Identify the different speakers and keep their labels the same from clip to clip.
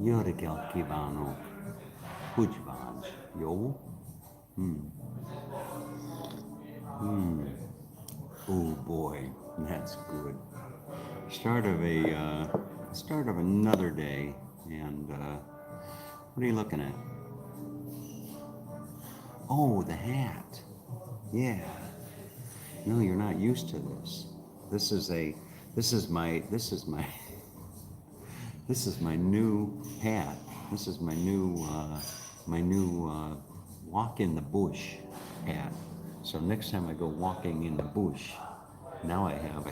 Speaker 1: Jorgel kívánok. Hogy vagy? Jó? Oh boy, that's good. Start of another day, and what are you looking at? Oh, the hat. Yeah. No, you're not used to this. This is a, this is my, this is my new hat. This is my new walk in the bush hat. So next time I go walking in the bush, now I have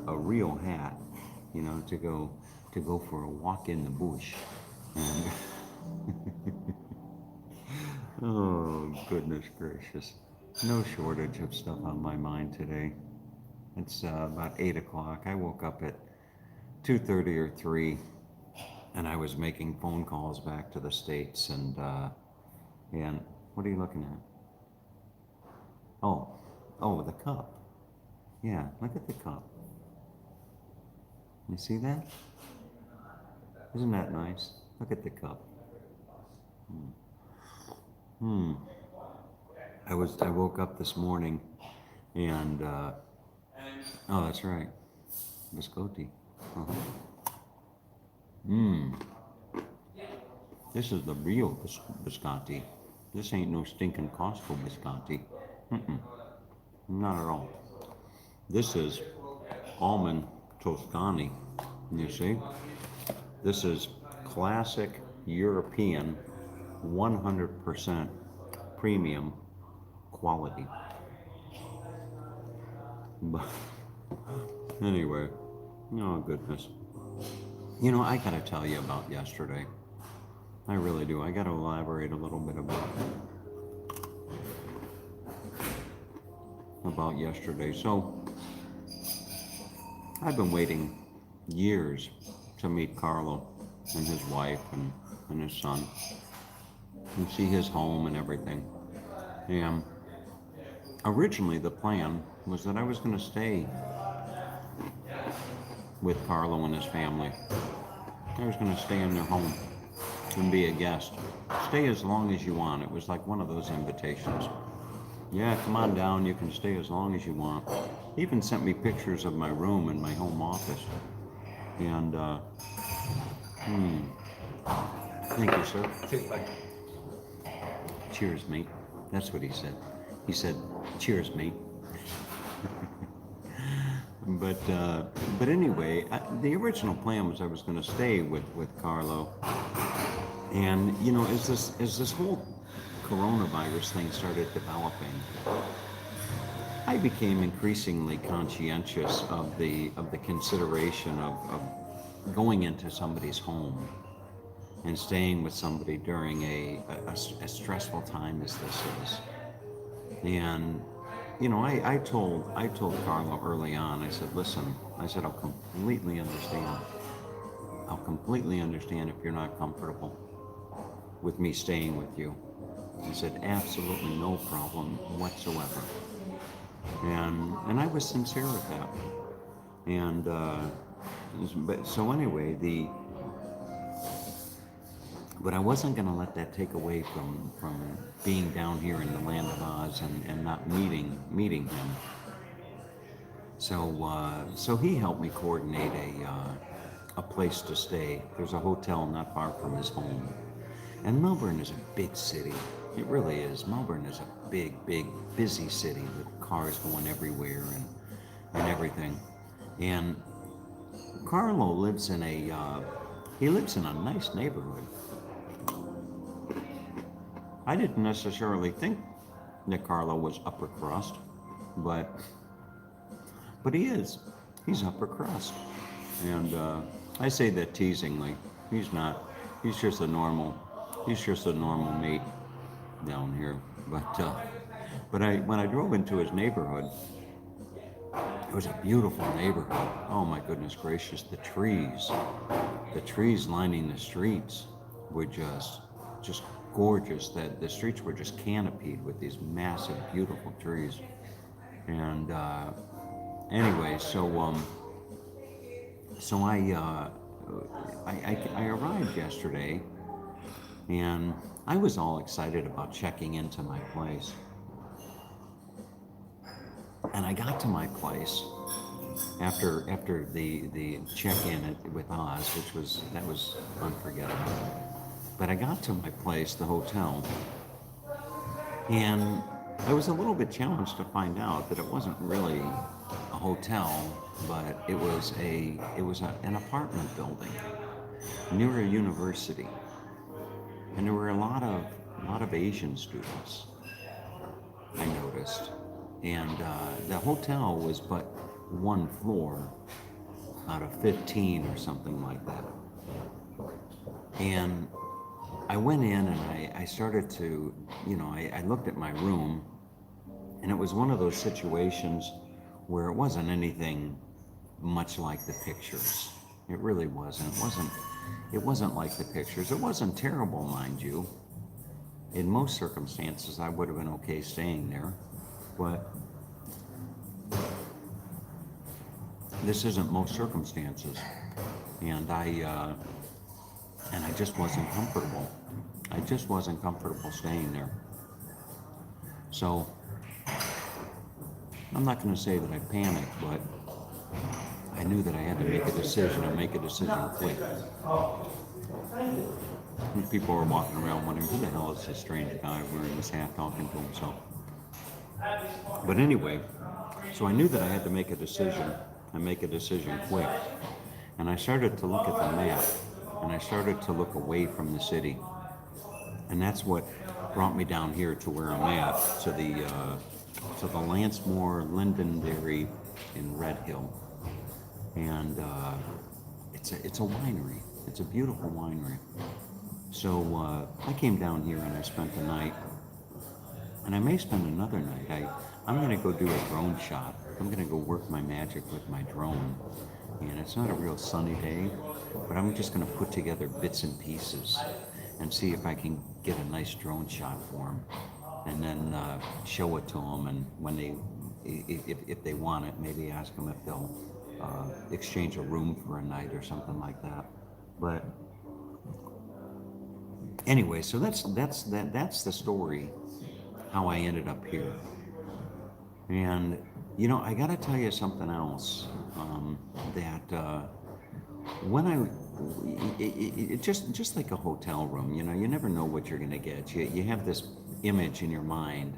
Speaker 1: a real hat, to go for a walk in the bush. And oh goodness gracious, no shortage of stuff on my mind today. It's about 8 o'clock. I woke up at 2:30 or 3, and I was making phone calls back to the states. And what are you looking at? Oh, oh, the cup. Yeah, look at the cup. You see that? Isn't that nice? Look at the cup. I woke up this morning, and oh, that's right, biscotti. Uh-huh. This is the real biscotti. This ain't no stinking Costco biscotti. Not at all. This is almond Toscani. You see? This is classic European, 100% premium quality. But anyway, oh goodness. I gotta tell you about yesterday. I really do. I gotta elaborate a little bit about yesterday. So I've been waiting years to meet Carlo and his wife and his son and see his home and everything. And originally the plan was that I was going to stay with Carlo and his family. I was going to stay in their home and be a guest. Stay as long as you want. It was like one of those invitations. Yeah, come on down. You can stay as long as you want. He even sent me pictures of my room and my home office. And, thank you, sir. Cheers, mate. That's what he said. He said, cheers, mate. But anyway, the original plan was I was going to stay with Carlo. And, as this whole coronavirus thing started developing, I became increasingly conscientious of the consideration of going into somebody's home and staying with somebody during a stressful time as this is. And I told Carlo early on. I said, listen, I'll completely understand. I'll completely understand if you're not comfortable with me staying with you. He said, absolutely no problem whatsoever. And I was sincere with that. And but so anyway, but I wasn't going to let that take away from being down here in the land of Oz and not meeting him. So he helped me coordinate a place to stay. There's a hotel not far from his home. And Melbourne is a big city. It really is. Melbourne is a big, busy city with cars going everywhere and everything. And Carlo lives in a nice neighborhood. I didn't necessarily think that Carlo was upper crust, but he is. He's upper crust. And I say that teasingly. He's not. He's just a normal mate down here. But when I drove into his neighborhood, it was a beautiful neighborhood. Oh my goodness gracious, the trees lining the streets were just gorgeous. That the streets were just canopied with these massive, beautiful trees. And anyway, so I I arrived yesterday, and I was all excited about checking into my place. And I got to my place after the check-in with Oz, that was unforgettable. But I got to my place, the hotel, and I was a little bit challenged to find out that it wasn't really a hotel, but an apartment building near a university, and there were a lot of Asian students, I noticed, and the hotel was but one floor out of 15 or something like that. And I went in and I started to, I looked at my room, and it was one of those situations where it wasn't anything much like the pictures. It really wasn't. It wasn't like the pictures. It wasn't terrible, mind you. In most circumstances, I would have been okay staying there, but this isn't most circumstances, and I just wasn't comfortable. I just wasn't comfortable staying there. So I'm not going to say that I panicked, but I knew that I had to make a decision and make a decision quick. People were walking around wondering, who the hell is this strange guy wearing this hat talking to himself? But anyway, so I knew that I had to make a decision and make a decision quick. And I started to look at the map, and I started to look away from the city. And that's what brought me down here to where I'm at, to the Lansmore Londonderry in Red Hill. And it's a winery. It's a beautiful winery. So I came down here and I spent the night, and I may spend another night. I'm going to go do a drone shot. I'm going to go work my magic with my drone. And it's not a real sunny day, but I'm just going to put together bits and pieces and see if I can get a nice drone shot for them, and then show it to them. And when if they want it, maybe ask them if they'll exchange a room for a night or something like that. But anyway, so that's the story, how I ended up here. And I got to tell you something else, that when it just like a hotel room, you never know what you're going to get. You have this image in your mind,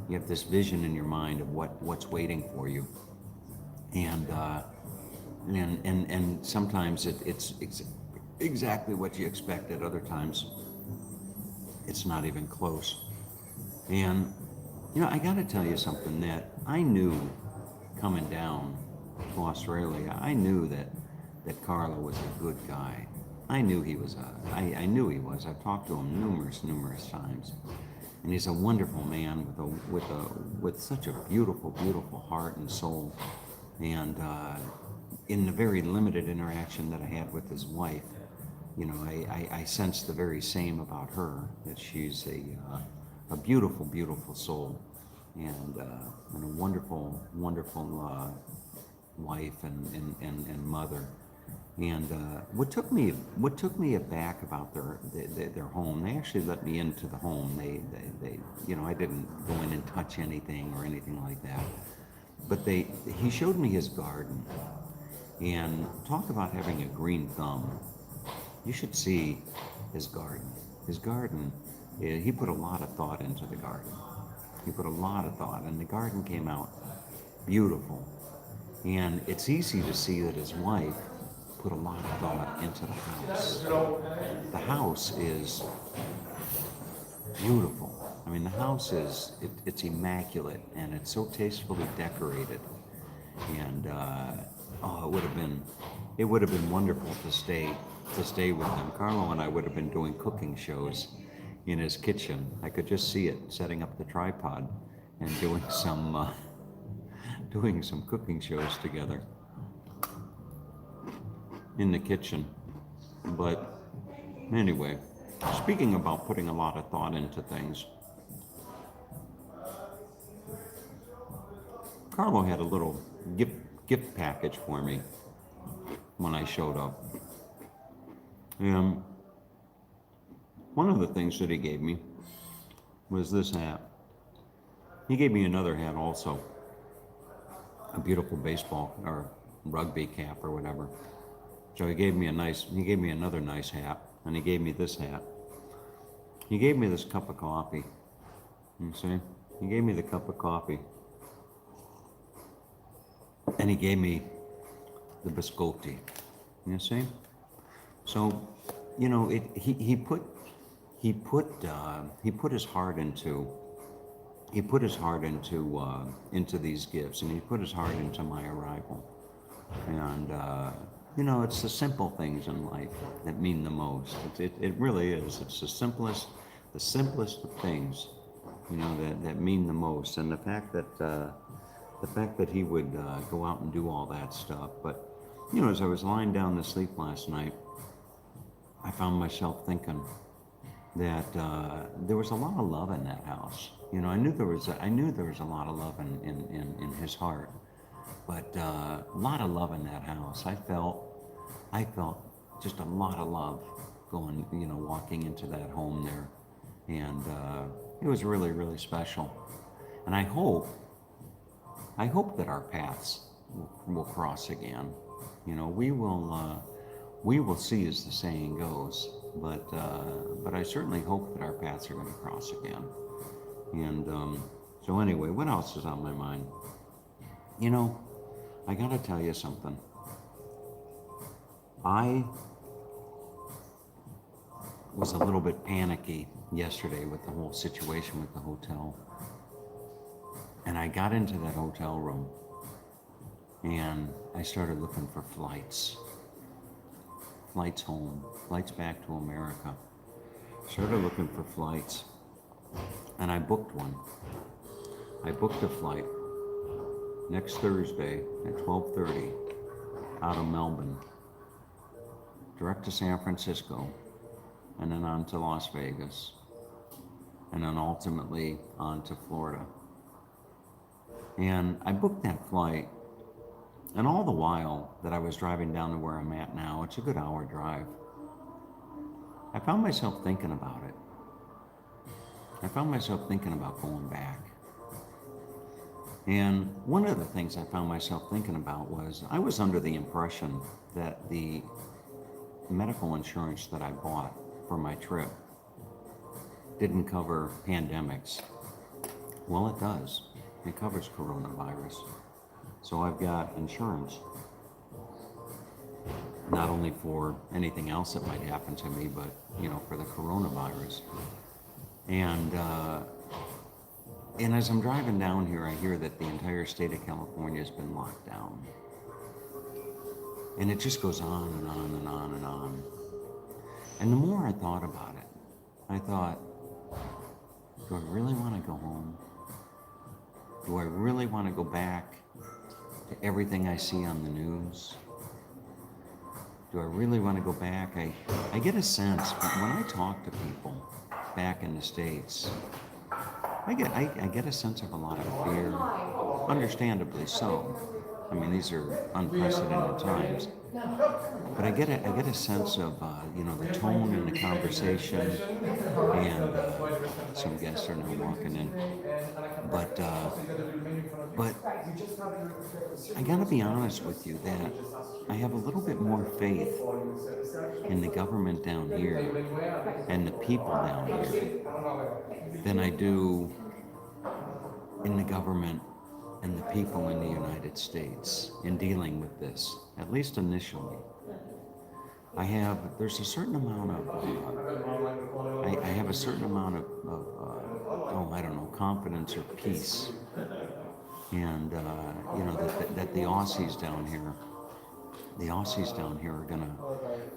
Speaker 1: you have this vision in your mind of what's waiting for you, and sometimes it's exactly what you expected. Other times it's not even close. And I got to tell you something that I knew coming down to Australia. I knew that Carlo was a good guy. I knew he was. I knew he was. I've talked to him numerous times, and he's a wonderful man with such a beautiful heart and soul. And in the very limited interaction that I had with his wife, I sensed the very same about her. That she's a beautiful soul, and a wonderful wife and mother. And what took me aback about their home, they actually let me into the home. They I didn't go in and touch anything or anything like that. But he showed me his garden, and talk about having a green thumb. You should see his garden. His garden, he put a lot of thought into the garden. He put a lot of thought, and the garden came out beautiful. And it's easy to see that his wife put a lot of thought into the house. The house is beautiful. I mean, the house it's immaculate, and it's so tastefully decorated. And it would have been wonderful to stay with him. Carlo and I would have been doing cooking shows in his kitchen. I could just see it, setting up the tripod and doing some cooking shows together in the kitchen. But anyway, speaking about putting a lot of thought into things, Carlo had a little gift package for me when I showed up. And one of the things that he gave me was this hat. He gave me another hat also, a beautiful baseball or rugby cap or whatever. So he gave me another nice hat, and he gave me this hat. He gave me this cup of coffee. You see? He gave me the cup of coffee. And he gave me the biscotti. You see? So, you know, he put his heart into these gifts, and he put his heart into my arrival. And you know, it's the simple things in life that mean the most. It really is. It's the simplest of things, you know, that mean the most. And the fact that he would go out and do all that stuff. But you know, as I was lying down to sleep last night, I found myself thinking that there was a lot of love in that house. You know, I knew there was a lot of love in his heart, but a lot of love in that house. I felt just a lot of love going, you know, walking into that home there, and it was really, really special. And I hope that our paths will cross again. You know, we will see, as the saying goes. But I certainly hope that our paths are going to cross again. And so anyway, what else is on my mind? You know, I got to tell you something. I was a little bit panicky yesterday with the whole situation with the hotel. And I got into that hotel room and I started looking for flights home, flights back to America. Started looking for flights, and I booked one. I booked a flight next Thursday at 12:30 out of Melbourne, direct to San Francisco, and then on to Las Vegas, and then ultimately on to Florida. And I booked that flight. And all the while that I was driving down to where I'm at now, it's a good hour drive, I found myself thinking about it. I found myself thinking about going back. And one of the things I found myself thinking about was I was under the impression that the medical insurance that I bought for my trip didn't cover pandemics. Well, it does. It covers coronavirus. So I've got insurance, not only for anything else that might happen to me, but, you know, for the coronavirus. And as I'm driving down here, I hear that the entire state of California has been locked down. And it just goes on and on and on and on. And the more I thought about it, I thought, do I really want to go home? Do I really want to go back to everything I see on the news? Do I really want to go back? I get a sense, when I talk to people back in the States, I get a sense of a lot of fear, understandably so. I mean, these are unprecedented times. But I get a sense of, you know, the tone in the conversation, and some guests are now walking in. But I gotta be honest with you that I have a little bit more faith in the government down here and the people down here than I do in the government and the people in the United States in dealing with this, at least initially. There's a certain amount of, I have a certain amount of I don't know, confidence or peace. And, you know, that the Aussies down here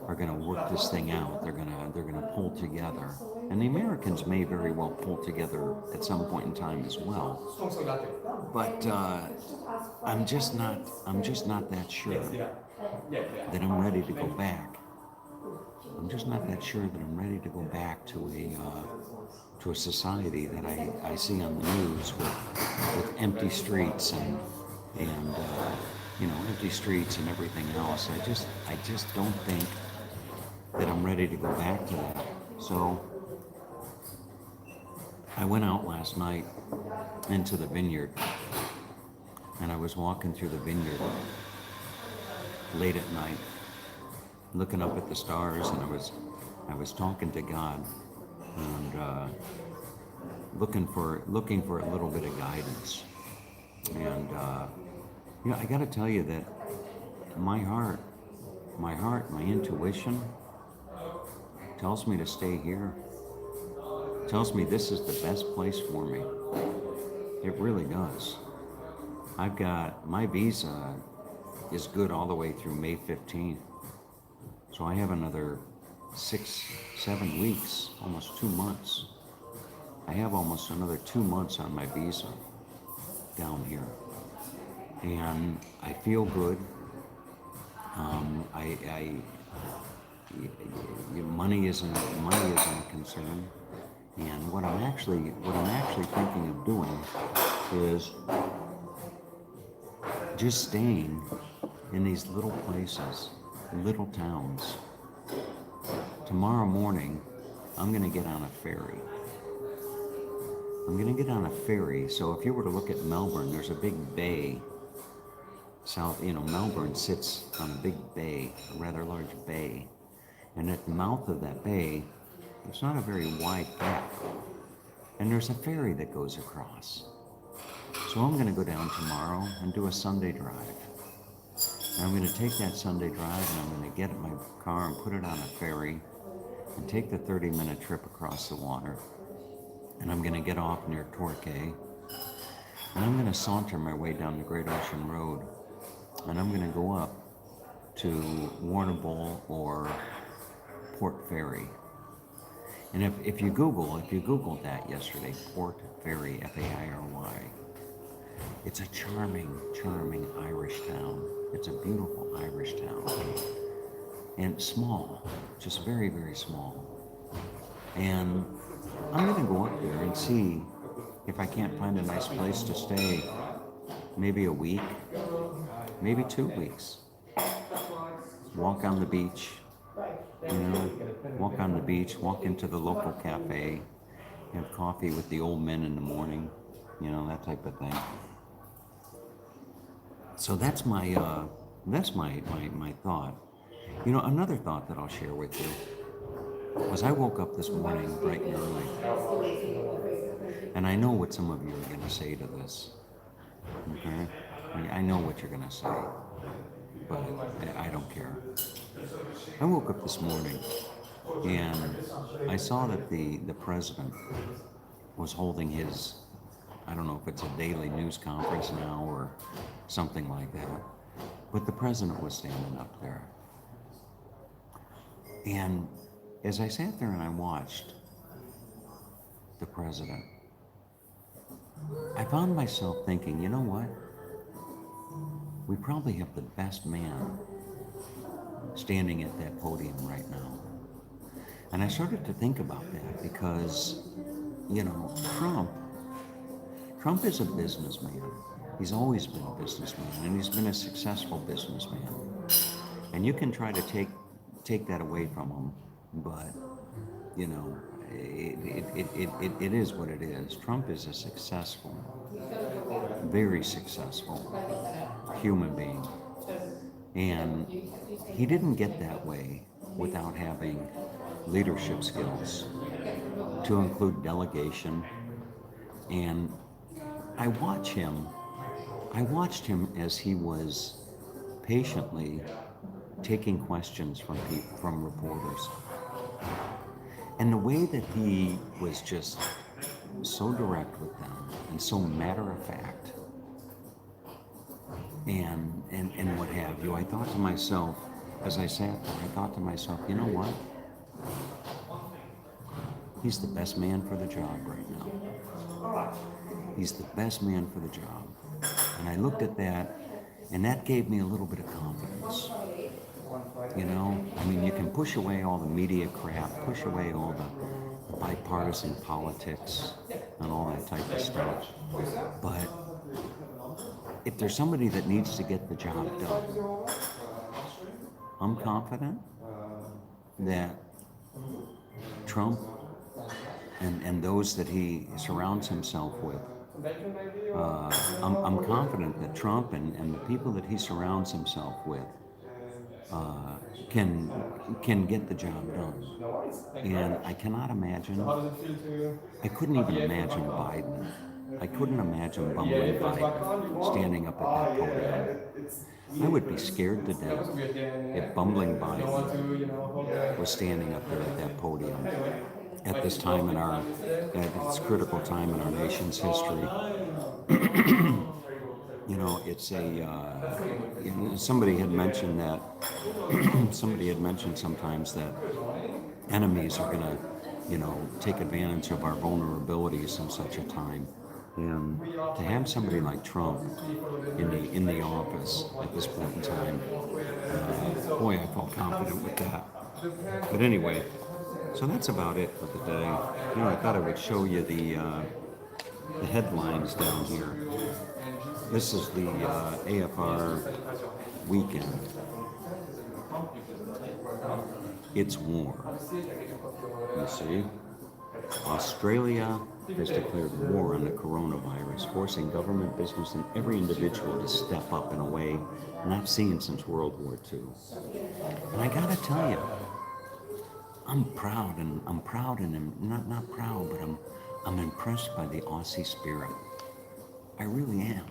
Speaker 1: are gonna work this thing out. They're gonna pull together. And the Americans may very well pull together at some point in time as well. But I'm just not that sure that I'm ready to go back. I'm just not that sure that I'm ready to go back to a society that I see on the news with empty streets and you know, empty streets and everything else. I just don't think that I'm ready to go back to that. So I went out last night into the vineyard, and I was walking through the vineyard late at night, looking up at the stars, and I was talking to God, and looking for a little bit of guidance. And I got to tell you that my heart, my intuition tells me to stay here. Tells me this is the best place for me. It really does. I've got my visa is good all the way through May 15th. So I have another 6-7 weeks, almost 2 months. I have almost another 2 months on my visa down here. And I feel good. Money isn't a concern. And what I'm actually thinking of doing is just staying in these little places, little towns. Tomorrow morning, I'm going to get on a ferry. So if you were to look at Melbourne, there's a big bay. Melbourne sits on a big bay, a rather large bay. And at the mouth of that bay, it's not a very wide gap. And there's a ferry that goes across. So I'm going to go down tomorrow and do a Sunday drive. And I'm going to take that Sunday drive, and I'm going to get in my car and put it on a ferry and take the 30-minute trip across the water. And I'm going to get off near Torquay. And I'm going to saunter my way down the Great Ocean Road. And I'm going to go up to Warrnambool or Port Fairy. And if you Googled that yesterday, Port Fairy, Fairy, it's a charming Irish town. It's a beautiful Irish town. And small, just very, very small. And I'm going to go up there and see if I can't find a nice place to stay. Maybe a week, maybe 2 weeks. Walk on the beach, walk on the beach, walk into the local cafe, have coffee with the old men in the morning, that type of thing. So that's my thought. Another thought that I'll share with you was I woke up this morning bright and early, and I know what some of you are going to say to this. Okay, I know what you're going to say, but I don't care. I woke up this morning and I saw that the president was holding his, I don't know if it's a daily news conference now or something like that, but the president was standing up there. And as I sat there and I watched the president, I found myself thinking, you know what? We probably have the best man standing at that podium right now. And I started to think about that because, Trump is a businessman. He's always been a businessman, and he's been a successful businessman. And you can try to take that away from him, but, it is what it is. Trump is a successful, very successful human being. And he didn't get that way without having leadership skills, to include delegation. And I watched him as he was patiently taking questions from reporters. And the way that he was just so direct with them and so matter of fact and what have you, I thought to myself, as I sat there, you know what? He's the best man for the job right now. He's the best man for the job. And I looked at that, and that gave me a little bit of confidence. You can push away all the media crap, push away all the bipartisan politics and all that type of stuff. But if there's somebody that needs to get the job done, I'm confident that Trump and those that he surrounds himself with, I'm confident that Trump and the people that he surrounds himself with uh, can get the job done. And I cannot imagine. I couldn't even imagine Biden. I couldn't imagine bumbling Biden standing up at that podium. I would be scared to death if bumbling Biden was standing up there at that podium at this time at this critical time in our nation's history. You know, it's somebody had mentioned that, somebody had mentioned sometimes that enemies are going to, take advantage of our vulnerabilities in such a time. And to have somebody like Trump in the office at this point in time, boy, I felt confident with that. But anyway, so that's about it for today. I thought I would show you the headlines down here. This is the AFR weekend. It's war. You see? Australia has declared war on the coronavirus, forcing government, business, and every individual to step up in a way not seen since World War II. And I gotta tell you, I'm proud and not proud, but I'm impressed by the Aussie spirit. I really am.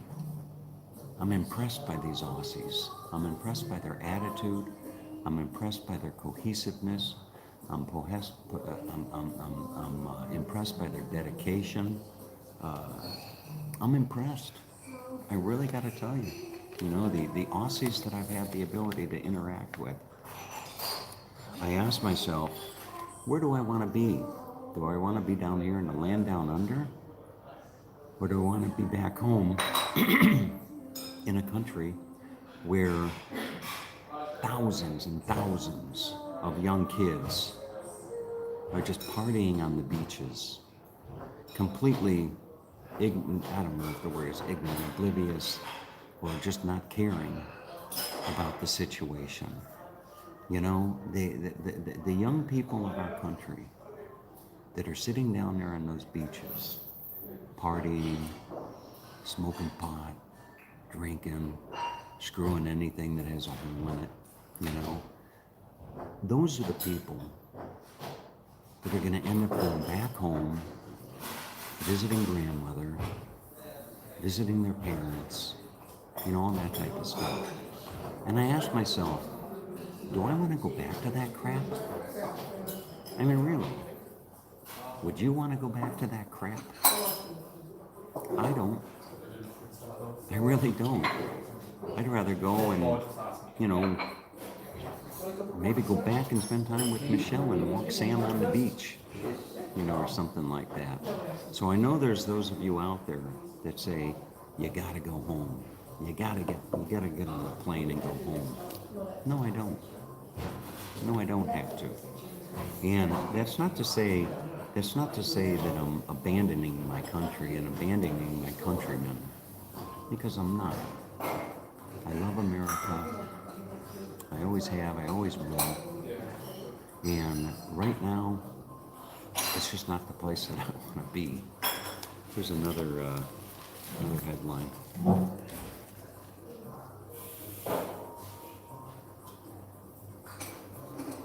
Speaker 1: I'm impressed by these Aussies. I'm impressed by their attitude. I'm impressed by their cohesiveness. I'm impressed by their dedication. I'm impressed. I really got to tell you. The Aussies that I've had the ability to interact with, I asked myself, where do I want to be? Do I want to be down here in the land down under? Or do I want to be back home in a country where thousands and thousands of young kids are just partying on the beaches, completely ignorant, I don't know if the word is ignorant, oblivious, or just not caring about the situation. The young people of our country that are sitting down there on those beaches, partying, smoking pot, drinking, screwing anything that has a hole in it, those are the people that are going to end up going back home, visiting grandmother, visiting their parents, all that type of stuff. And I asked myself, do I want to go back to that crap? I mean, really, would you want to go back to that crap? I don't. I really don't. I'd rather go and, maybe go back and spend time with Michelle and walk Sam on the beach, or something like that. So I know there's those of you out there that say, you gotta go home. You gotta get on the plane and go home. No, I don't. No, I don't have to. And that's not to say that I'm abandoning my country and abandoning my countrymen, because I'm not. I love America. I always have, I always will. And right now, it's just not the place that I want to be. Here's another headline.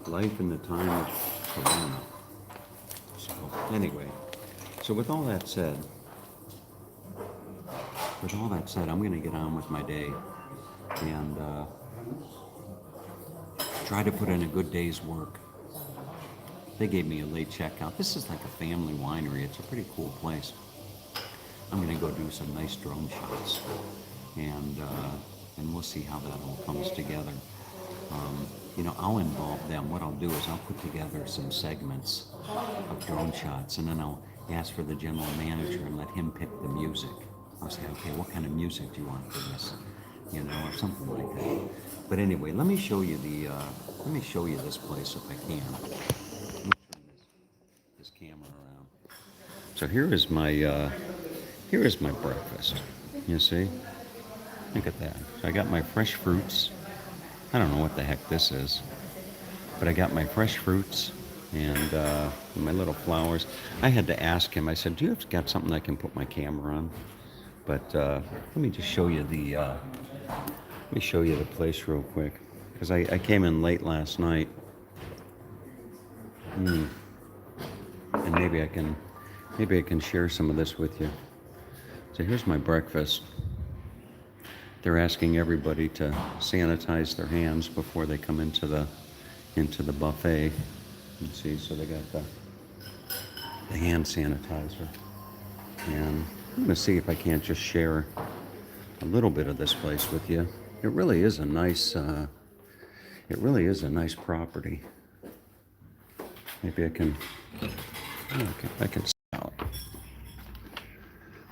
Speaker 1: Life in the time of Corona. So anyway, with all that said, I'm going to get on with my day and try to put in a good day's work. They gave me a late checkout. This is like a family winery. It's a pretty cool place. I'm going to go do some nice drone shots, and we'll see how that all comes together. I'll involve them. What I'll do is I'll put together some segments of drone shots, and then I'll ask for the general manager and let him pick the music. I'll say, okay, what kind of music do you want for this? Or something like that. But anyway, let me show you this place if I can. Let me turn this camera around. So here is my breakfast. You see? Look at that. So I got my fresh fruits. I don't know what the heck this is. But I got my fresh fruits and my little flowers. I had to ask him. I said, "Do you have got something I can put my camera on?" But let me just show you the let me show you the place real quick because I came in late last night, and maybe I can share some of this with you. So here's my breakfast. They're asking everybody to sanitize their hands before they come into the buffet. You see, so they got the hand sanitizer, and I'm gonna see if I can't just share a little bit of this place with you. It really is a nice property. Maybe I can out.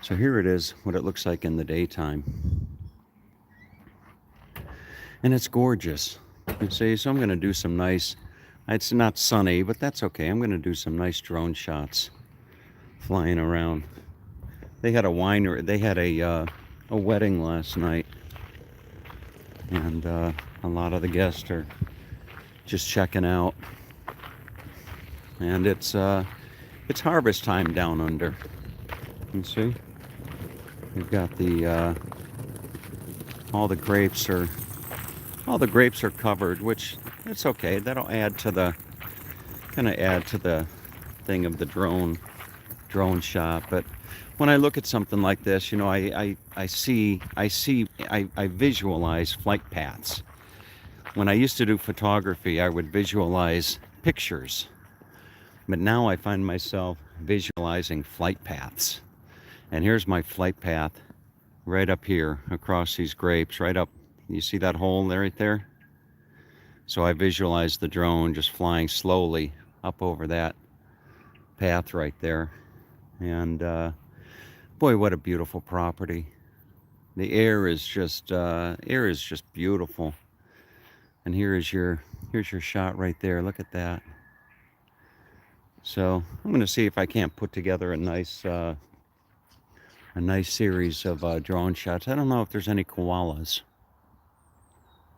Speaker 1: So here it is, what it looks like in the daytime. And it's gorgeous. You see, so I'm going to do some nice, it's not sunny, but that's okay. I'm going to do some nice drone shots flying around. They had a wedding last night. And a lot of the guests are just checking out. And it's harvest time down under. You see? We've got all the grapes are covered, which it's okay. That'll add to the thing of the drone shot. But when I look at something like this, you know, I visualize flight paths. When I used to do photography, I would visualize pictures. But now I find myself visualizing flight paths. And here's my flight path right up here across these grapes, right up. You see that hole there, right there? So I visualize the drone just flying slowly up over that path right there. And boy, what a beautiful property. The air is just beautiful. And here's your shot right there. Look at that. So I'm going to see if I can't put together a nice series of drone shots. I don't know if there's any koalas.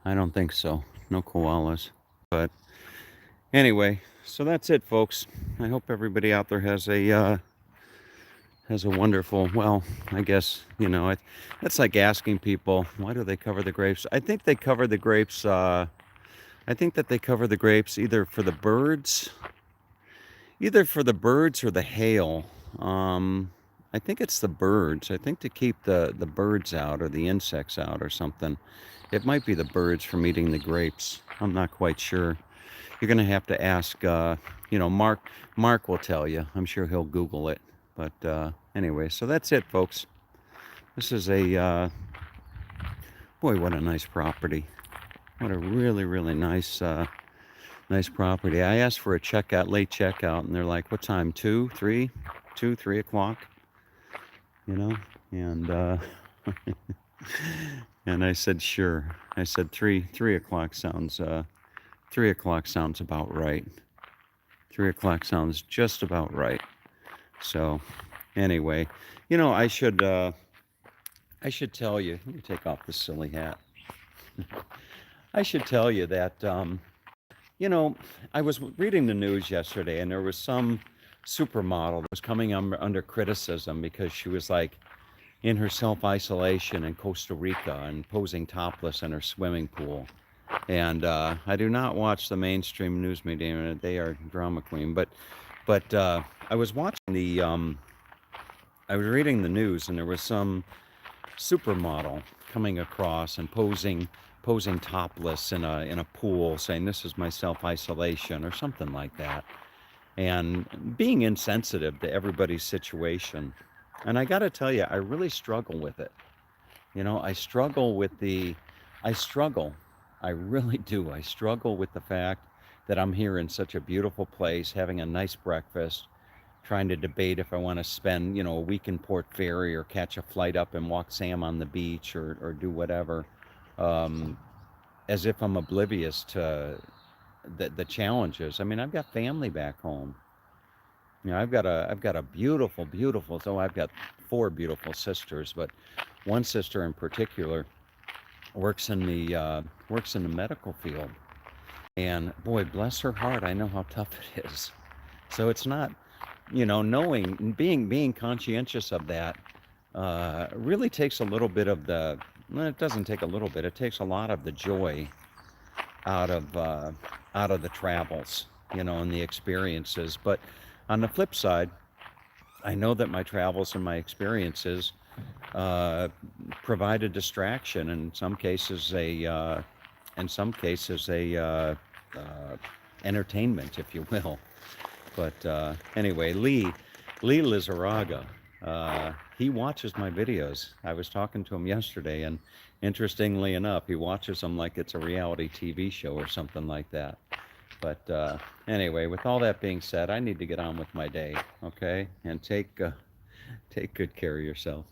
Speaker 1: I don't think so. No koalas. But anyway, so that's it, folks. I hope everybody out there has a wonderful, well, I guess, you know, it's like asking people, why do they cover the grapes? I think they cover the grapes, I think that they cover the grapes either for the birds or the hail. I think it's the birds. I think to keep the birds out or the insects out or something. It might be the birds from eating the grapes. I'm not quite sure. You're going to have to ask, you know, Mark will tell you. I'm sure he'll Google it. But anyway, so that's it, folks. This is boy, what a nice property. What a really, really nice property. I asked for a late checkout, and they're like, what time? 2, 3 o'clock? You know? And and I said, sure. I said 3 o'clock sounds 3 o'clock sounds about right. 3 o'clock sounds just about right. So anyway, you know, I should tell you, let me take off this silly hat. I should tell you that you know, I was reading the news yesterday, and there was some supermodel that was coming under criticism because she was like in her self-isolation in Costa Rica and posing topless in her swimming pool. And I do not watch the mainstream news media; they are drama queen. But I was watching I was reading the news, and there was some supermodel coming across and posing topless in a pool, saying this is my self-isolation or something like that, and being insensitive to everybody's situation. And I got to tell you, I really struggle with it. You know, I struggle. I really do. I struggle with the fact that I'm here in such a beautiful place, having a nice breakfast, trying to debate if I want to spend, you know, a week in Port Fairy or catch a flight up and walk Sam on the beach or do whatever, as if I'm oblivious to the challenges. I mean, I've got family back home. You know, I've got a beautiful, so I've got 4 beautiful sisters, but one sister in particular works in the medical field. And boy, bless her heart, I know how tough it is. So it's not, knowing, being conscientious of that really takes a little bit of the, well, it doesn't take a little bit, it takes a lot of the joy out of uh, out of the travels, and the experiences. But on the flip side, I know that my travels and my experiences uh, provide a distraction, and in some cases uh, entertainment, if you will. But anyway, Lee Lizaraga, he watches my videos. I was talking to him yesterday, and interestingly enough, he watches them like it's a reality TV show or something like that. But anyway, with all that being said, I need to get on with my day, okay? And take good care of yourself.